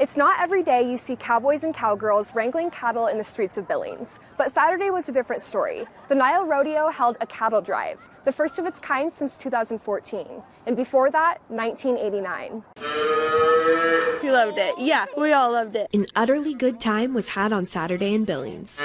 It's not every day you see cowboys and cowgirls wrangling cattle in the streets of Billings, but Saturday was a different story. The Nile Rodeo held a cattle drive, the first of its kind since 2014, and before that, 1989. He loved it. Yeah, we all loved it. An utterly good time was had on Saturday in Billings.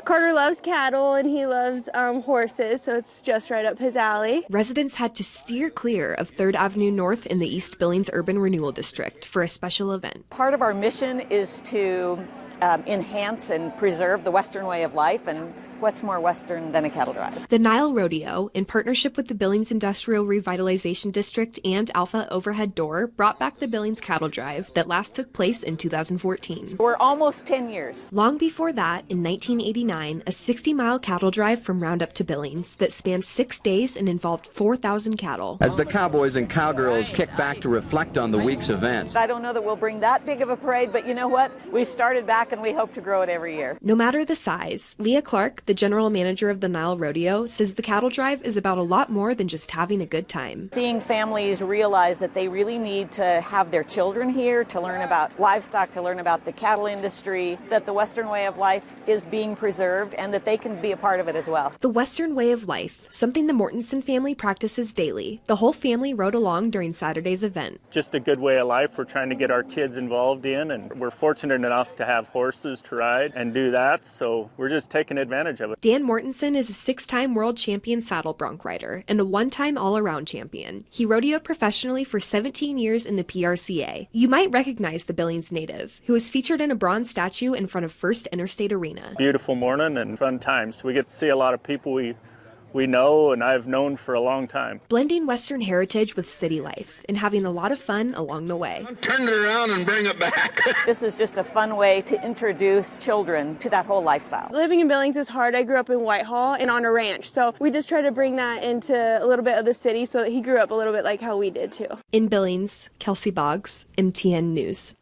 Carter loves cattle and he loves horses, so it's just right up his alley. Residents had to steer clear of 3rd Avenue North in the East Billings Urban Renewal District for a special event. Part of our mission is to enhance and preserve the Western way of life, and what's more Western than a cattle drive? The Nile Rodeo, in partnership with the Billings Industrial Revitalization District and Alpha Overhead Door, brought back the Billings Cattle Drive that last took place in 2014. We're almost 10 years. Long before that, in 1989, a 60-mile cattle drive from Roundup to Billings that spanned 6 days and involved 4,000 cattle. As the cowboys and cowgirls kick back to reflect on the week's events. I don't know that we'll bring that big of a parade, but you know what? We've started back and we hope to grow it every year. No matter the size, Leah Clark, the general manager of the Nile Rodeo, says the cattle drive is about a lot more than just having a good time. Seeing families realize that they really need to have their children here to learn about livestock, to learn about the cattle industry, that the Western way of life is being preserved and that they can be a part of it as well. The Western way of life, something the Mortensen family practices daily. The whole family rode along during Saturday's event. Just a good way of life we're trying to get our kids involved in, and we're fortunate enough to have horses to ride and do that, so we're just taking advantage of it. Dan Mortensen is a 6-time world champion saddle bronc rider and a 1-time all-around champion. He rodeoed professionally for 17 years in the PRCA. You might recognize the Billings native, who is featured in a bronze statue in front of First Interstate Arena. Beautiful morning and fun times. We get to see a lot of people we know and I've known for a long time. Blending Western heritage with city life and having a lot of fun along the way. Turn it around and bring it back. This is just a fun way to introduce children to that whole lifestyle. Living in Billings is hard. I grew up in Whitehall and on a ranch, so we just try to bring that into a little bit of the city so that he grew up a little bit like how we did too. In Billings, Kelsey Boggs, MTN News.